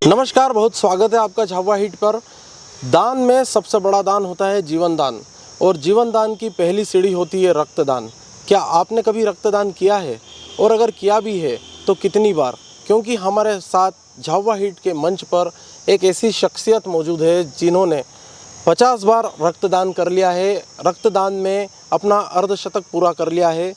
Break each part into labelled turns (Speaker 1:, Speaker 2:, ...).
Speaker 1: नमस्कार, बहुत स्वागत है आपका झाबुआ हिट पर। दान में सबसे बड़ा दान होता है जीवन दान, और जीवन दान की पहली सीढ़ी होती है रक्तदान। क्या आपने कभी रक्तदान किया है, और अगर किया भी है तो कितनी बार? क्योंकि हमारे साथ झाबुआ हिट के मंच पर एक ऐसी शख्सियत मौजूद है जिन्होंने 50 बार रक्तदान कर लिया है, रक्तदान में अपना अर्धशतक पूरा कर लिया है।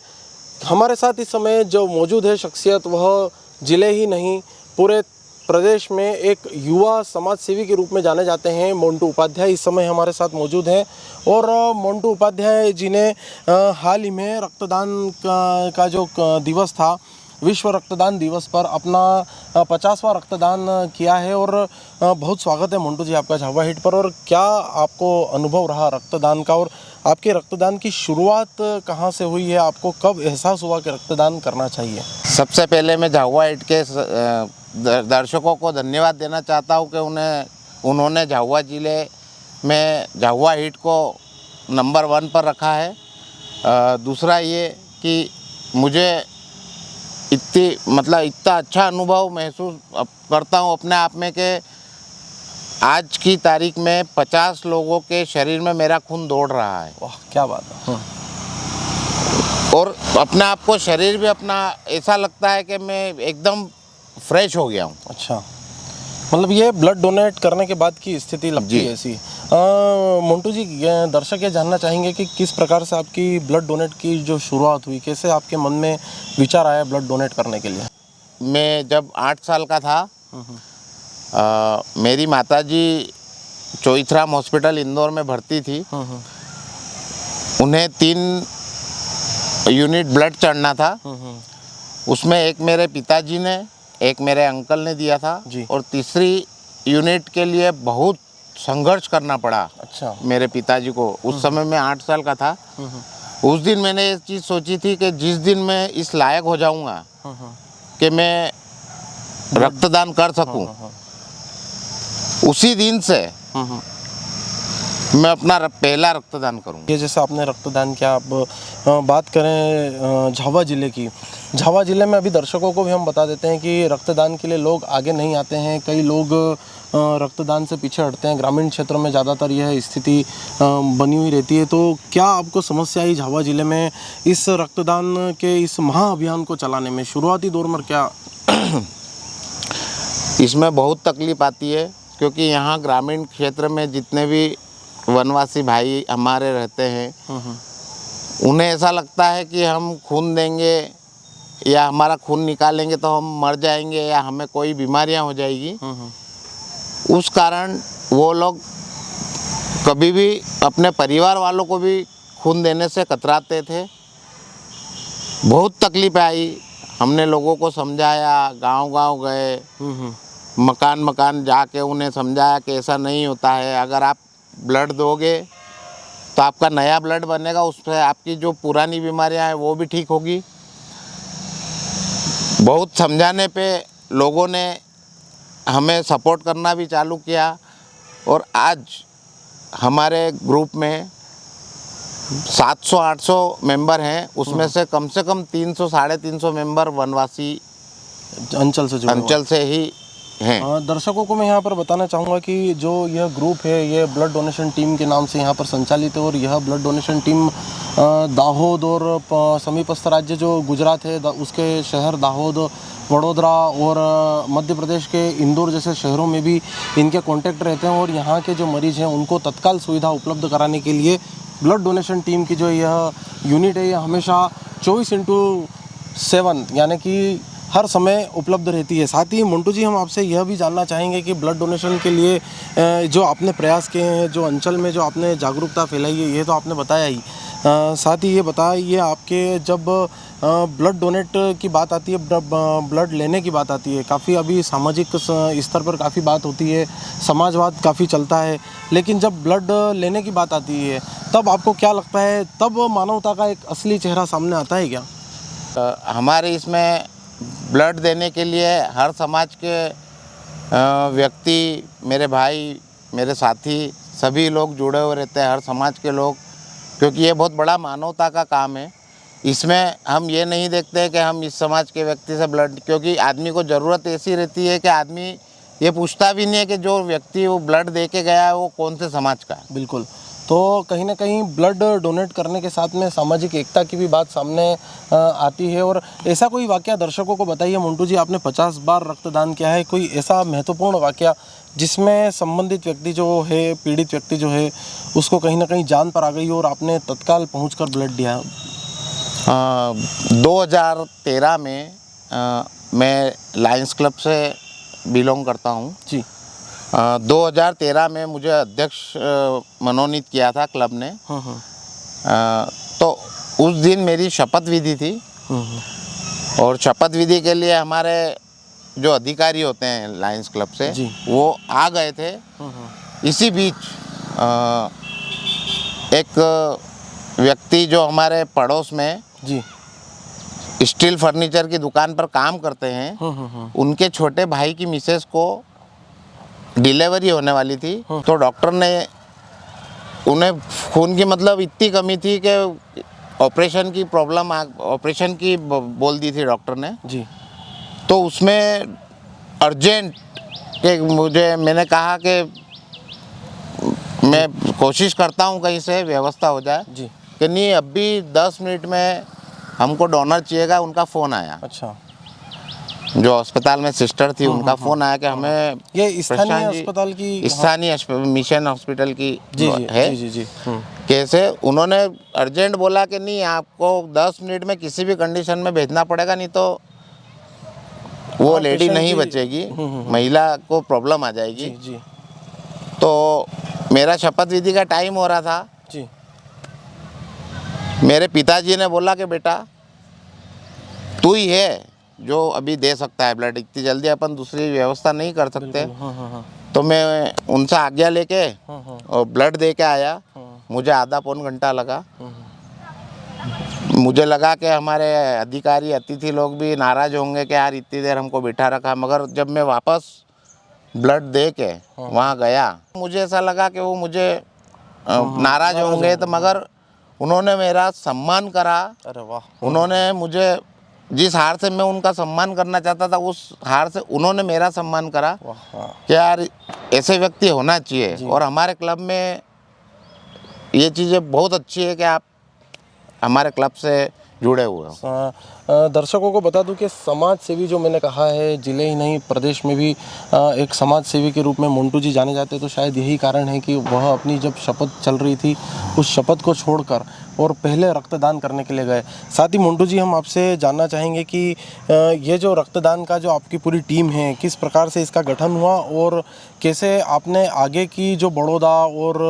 Speaker 1: हमारे साथ इस समय जो मौजूद है शख्सियत, वह ज़िले ही नहीं पूरे प्रदेश में एक युवा समाज सेवी के रूप में जाने जाते हैं। मोंटू उपाध्याय इस समय हमारे साथ मौजूद हैं, और मोंटू उपाध्याय जी ने हाल ही में रक्तदान का जो दिवस था, विश्व रक्तदान दिवस पर अपना 50वां रक्तदान किया है। और बहुत स्वागत है मोंटू जी आपका झाबुआ हिट पर। और क्या आपको अनुभव रहा रक्तदान का, और आपके रक्तदान की शुरुआत कहाँ से हुई है? आपको कब एहसास हुआ कि रक्तदान करना चाहिए?
Speaker 2: सबसे पहले मैं झाबुआ हिट के दर्शकों को धन्यवाद देना चाहता हूं कि उन्होंने झाबुआ ज़िले में झाबुआ हिट को नंबर 1 पर रखा है। दूसरा ये कि मुझे इतना अच्छा अनुभव महसूस करता हूं अपने आप में कि आज की तारीख में 50 लोगों के शरीर में मेरा खून दौड़ रहा है।
Speaker 1: वाह, क्या बात है।
Speaker 2: और अपने आप को शरीर भी अपना ऐसा लगता है कि मैं एकदम फ्रेश हो गया हूँ।
Speaker 1: अच्छा, मतलब ये ब्लड डोनेट करने के बाद की स्थिति लगती है ऐसी। मोंटू जी, दर्शक ये जानना चाहेंगे कि किस प्रकार से आपकी ब्लड डोनेट की जो शुरुआत हुई, कैसे आपके मन में विचार आया ब्लड डोनेट करने के लिए?
Speaker 2: मैं जब 8 साल का था, मेरी माताजी चोइथराम हॉस्पिटल इंदौर में भर्ती थी। उन्हें 3 यूनिट ब्लड चढ़ना था। उसमें एक मेरे पिताजी ने, एक मेरे अंकल ने दिया था, और तीसरी यूनिट के लिए बहुत संघर्ष करना पड़ा।
Speaker 1: अच्छा।
Speaker 2: मेरे पिताजी को। उस समय मैं 8 साल का था। उस दिन मैंने ये चीज़ सोची थी कि जिस दिन मैं इस लायक हो जाऊंगा कि मैं रक्तदान कर सकूं, उसी दिन से मैं अपना पहला रक्तदान करूंगा।
Speaker 1: ये जैसे आपने रक्तदान किया, आप बात करें झाबुआ ज़िले की। झाबुआ ज़िले में अभी दर्शकों को भी हम बता देते हैं कि रक्तदान के लिए लोग आगे नहीं आते हैं। कई लोग रक्तदान से पीछे हटते हैं। ग्रामीण क्षेत्रों में ज़्यादातर यह स्थिति बनी हुई रहती है। तो क्या आपको समस्या आई झाबुआ ज़िले में इस रक्तदान के इस महाअभियान को चलाने में शुरुआती दौर में? क्या
Speaker 2: इसमें बहुत तकलीफ आती है, क्योंकि यहाँ ग्रामीण क्षेत्र में जितने भी वनवासी भाई हमारे रहते हैं, उन्हें ऐसा लगता है कि हम खून देंगे या हमारा खून निकालेंगे तो हम मर जाएंगे या हमें कोई बीमारियां हो जाएगी। उस कारण वो लोग कभी भी अपने परिवार वालों को भी खून देने से कतराते थे। बहुत तकलीफ आई। हमने लोगों को समझाया, गांव-गांव गए, मकान जाके उन्हें समझाया कि ऐसा नहीं होता है। अगर आप ब्लड दोगे तो आपका नया ब्लड बनेगा, उससे आपकी जो पुरानी बीमारियां हैं वो भी ठीक होगी। बहुत समझाने पे लोगों ने हमें सपोर्ट करना भी चालू किया, और आज हमारे ग्रुप में 700-800 मेंबर हैं। उसमें से कम 300-350 मेंबर वनवासी अंचल से ही हैं।
Speaker 1: दर्शकों को मैं यहाँ पर बताना चाहूँगा कि जो यह ग्रुप है, ये ब्लड डोनेशन टीम के नाम से यहाँ पर संचालित है। और यह ब्लड डोनेशन टीम दाहोद और समीपस्थ राज्य जो गुजरात है, उसके शहर दाहोद, वडोदरा और मध्य प्रदेश के इंदौर जैसे शहरों में भी इनके कॉन्टैक्ट रहते हैं। और यहाँ के जो मरीज़ हैं उनको तत्काल सुविधा उपलब्ध कराने के लिए ब्लड डोनेशन टीम की जो यह यूनिट है, यह हमेशा 24/7 यानी कि हर समय उपलब्ध रहती है। साथ ही मोंटू जी, हम आपसे यह भी जानना चाहेंगे कि ब्लड डोनेशन के लिए जो आपने प्रयास किए हैं, जो अंचल में जो आपने जागरूकता फैलाई है, ये तो आपने बताया ही। साथ ही ये बताइए, आपके जब ब्लड डोनेट की बात आती है, ब्लड लेने की बात आती है, काफ़ी अभी सामाजिक स्तर पर काफ़ी बात होती है, समाजवाद काफ़ी चलता है, लेकिन जब ब्लड लेने की बात आती है तब आपको क्या लगता है, तब मानवता का एक असली चेहरा सामने आता है क्या?
Speaker 2: हमारे इसमें ब्लड देने के लिए हर समाज के व्यक्ति, मेरे भाई, मेरे साथी, सभी लोग जुड़े हुए रहते हैं, हर समाज के लोग, क्योंकि ये बहुत बड़ा मानवता का काम है। इसमें हम ये नहीं देखते कि हम इस समाज के व्यक्ति से ब्लड, क्योंकि आदमी को ज़रूरत ऐसी रहती है कि आदमी ये पूछता भी नहीं है कि जो व्यक्ति वो ब्लड दे के गया है वो कौन से समाज का है।
Speaker 1: बिल्कुल। तो कहीं ना कहीं ब्लड डोनेट करने के साथ में सामाजिक एकता की भी बात सामने आती है। और ऐसा कोई वाकया दर्शकों को बताइए मंटू जी, आपने 50 बार रक्तदान किया है, कोई ऐसा महत्वपूर्ण वाकया जिसमें संबंधित व्यक्ति जो है, पीड़ित व्यक्ति जो है, उसको कहीं ना कहीं जान पर आ गई और आपने तत्काल पहुंचकर ब्लड दिया?
Speaker 2: 2013 में मैं लायंस क्लब से बिलोंग करता हूँ
Speaker 1: जी।
Speaker 2: 2013 में मुझे अध्यक्ष मनोनीत किया था क्लब ने। तो उस दिन मेरी शपथ विधि थी और शपथ विधि के लिए हमारे जो अधिकारी होते हैं लायंस क्लब से
Speaker 1: जी।
Speaker 2: वो आ गए थे। इसी बीच एक व्यक्ति जो हमारे पड़ोस में
Speaker 1: जी
Speaker 2: स्टील फर्नीचर की दुकान पर काम करते हैं, उनके छोटे भाई की मिसेस को डिलीवरी होने वाली थी। तो डॉक्टर ने उन्हें खून की मतलब इतनी कमी थी कि ऑपरेशन की प्रॉब्लम ऑपरेशन की बोल दी थी डॉक्टर ने
Speaker 1: जी।
Speaker 2: तो उसमें अर्जेंट कि मैंने कहा कि मैं कोशिश करता हूँ कहीं से व्यवस्था हो जाए
Speaker 1: जी।
Speaker 2: कि नहीं अभी 10 मिनट में हमको डोनर चाहिएगा। उनका फ़ोन आया,
Speaker 1: अच्छा।
Speaker 2: जो अस्पताल में सिस्टर थी उनका फ़ोन आया कि हमें
Speaker 1: ये स्थानीय अस्पताल की
Speaker 2: स्थानीय मिशन हॉस्पिटल की
Speaker 1: जी जी
Speaker 2: है।
Speaker 1: जी जी जी।
Speaker 2: कैसे उन्होंने अर्जेंट बोला कि नहीं आपको 10 मिनट में किसी भी कंडीशन में भेजना पड़ेगा, नहीं तो वो लेडी नहीं बचेगी, महिला को प्रॉब्लम आ जाएगी।
Speaker 1: जी जी
Speaker 2: तो मेरा शपथ विधि का टाइम हो रहा था।
Speaker 1: जी।
Speaker 2: मेरे पिताजी ने बोला कि बेटा तू ही है जो अभी दे सकता है ब्लड, इतनी जल्दी अपन दूसरी व्यवस्था नहीं कर सकते। तो मैं उनसे आज्ञा लेके और ब्लड दे के आया। मुझे आधा पौन घंटा लगा। मुझे लगा कि हमारे अधिकारी अतिथि लोग भी नाराज़ होंगे कि यार इतनी देर हमको बिठा रखा, मगर जब मैं वापस ब्लड दे के वहाँ गया मुझे ऐसा लगा कि वो मुझे नाराज़ होंगे, तो मगर उन्होंने मेरा सम्मान करा।
Speaker 1: अरे वाह।
Speaker 2: उन्होंने मुझे जिस हार से मैं उनका सम्मान करना चाहता था उस हार से उन्होंने मेरा सम्मान करा कि यार ऐसे व्यक्ति होना चाहिए। और हमारे क्लब में ये चीज़ें बहुत अच्छी है कि आप हमारे क्लब से जुड़े हुए हो।
Speaker 1: दर्शकों को बता दूं कि समाज सेवी जो मैंने कहा है, जिले ही नहीं प्रदेश में भी एक समाज सेवी के रूप में मंटू जी जाने जाते हैं। तो शायद यही कारण है कि वह अपनी जब शपथ चल रही थी उस शपथ को छोड़कर और पहले रक्तदान करने के लिए गए। साथ ही मंटू जी हम आपसे जानना चाहेंगे कि ये जो रक्तदान का जो आपकी पूरी टीम है, किस प्रकार से इसका गठन हुआ और कैसे आपने आगे की जो बड़ौदा और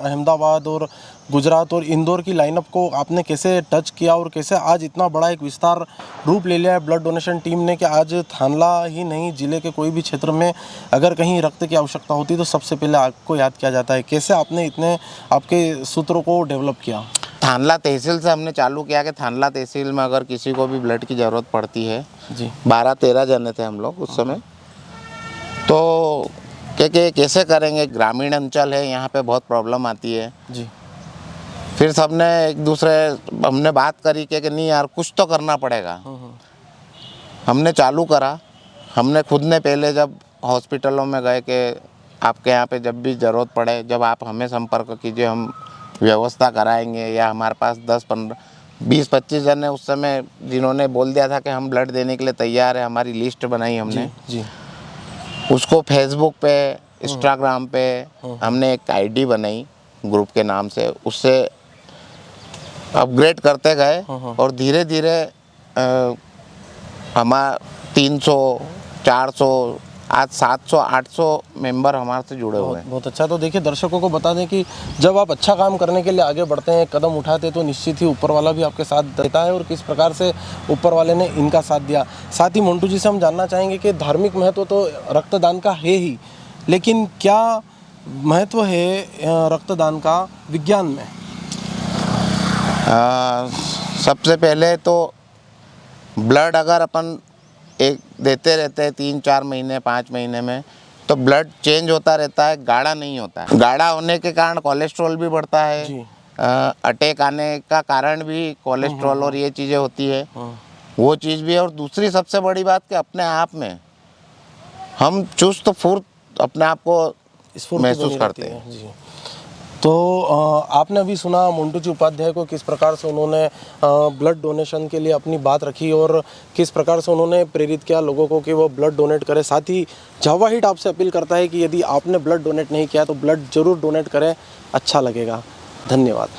Speaker 1: अहमदाबाद और गुजरात और इंदौर की लाइनअप को आपने कैसे टच किया और कैसे आज इतना बड़ा एक विस्तार रूप ले लिया है ब्लड डोनेशन टीम ने कि आज थानला ही नहीं ज़िले के कोई भी क्षेत्र में अगर कहीं रक्त की आवश्यकता होती तो सबसे पहले आपको याद किया जाता है। कैसे आपने इतने आपके सूत्रों को डेवलप किया?
Speaker 2: थानला तहसील से हमने चालू किया कि थानला तहसील में अगर किसी को भी ब्लड की ज़रूरत पड़ती है
Speaker 1: जी।
Speaker 2: 12-13 जने थे हम लोग उस समय। तो कि कैसे करेंगे, ग्रामीण अंचल है, यहाँ पे बहुत प्रॉब्लम आती है
Speaker 1: जी।
Speaker 2: फिर सबने एक दूसरे हमने बात करी कि नहीं यार कुछ तो करना पड़ेगा। हमने चालू करा। हमने खुद ने पहले जब हॉस्पिटलों में गए कि आपके यहाँ पे जब भी ज़रूरत पड़े जब आप हमें संपर्क कीजिए, हम व्यवस्था कराएंगे। या हमारे पास 10-15-20-25 जन है उस समय जिन्होंने बोल दिया था कि हम ब्लड देने के लिए तैयार है। हमारी लिस्ट बनाई हमने
Speaker 1: जी।
Speaker 2: उसको फेसबुक पे इंस्टाग्राम पे हमने एक आईडी बनाई ग्रुप के नाम से, उससे अपग्रेड करते गए और धीरे धीरे हमारा 300 400 आज 700-800 मेंबर हमारे से जुड़े हुए हैं।
Speaker 1: बहुत अच्छा। तो देखिए दर्शकों को बता दें कि जब आप अच्छा काम करने के लिए आगे बढ़ते हैं, कदम उठाते हैं, तो निश्चित ही ऊपर वाला भी आपके साथ देता है और किस प्रकार से ऊपर वाले ने इनका साथ दिया। साथ ही मंटू जी से हम जानना चाहेंगे कि धार्मिक महत्व तो रक्तदान का है ही, लेकिन क्या महत्व है रक्तदान का विज्ञान में?
Speaker 2: सबसे पहले तो ब्लड अगर अपन एक देते रहते हैं 3-4 महीने 5 महीने में तो ब्लड चेंज होता रहता है, गाढ़ा नहीं होता है। गाढ़ा होने के कारण कोलेस्ट्रॉल भी बढ़ता है। अटैक आने का कारण भी कोलेस्ट्रॉल और ये चीज़ें होती है, वो चीज़ भी है। और दूसरी सबसे बड़ी बात कि अपने आप में हम चुस्त फुर्त अपने आप को
Speaker 1: स्फूर्ति
Speaker 2: महसूस
Speaker 1: बनी
Speaker 2: करते
Speaker 1: रहती
Speaker 2: हैं।
Speaker 1: है जी। तो आपने अभी सुना मंटू जी उपाध्याय को किस प्रकार से उन्होंने ब्लड डोनेशन के लिए अपनी बात रखी और किस प्रकार से उन्होंने प्रेरित किया लोगों को कि वो ब्लड डोनेट करें। साथ ही झावा हिट आपसे अपील करता है कि यदि आपने ब्लड डोनेट नहीं किया तो ब्लड ज़रूर डोनेट करें, अच्छा लगेगा। धन्यवाद।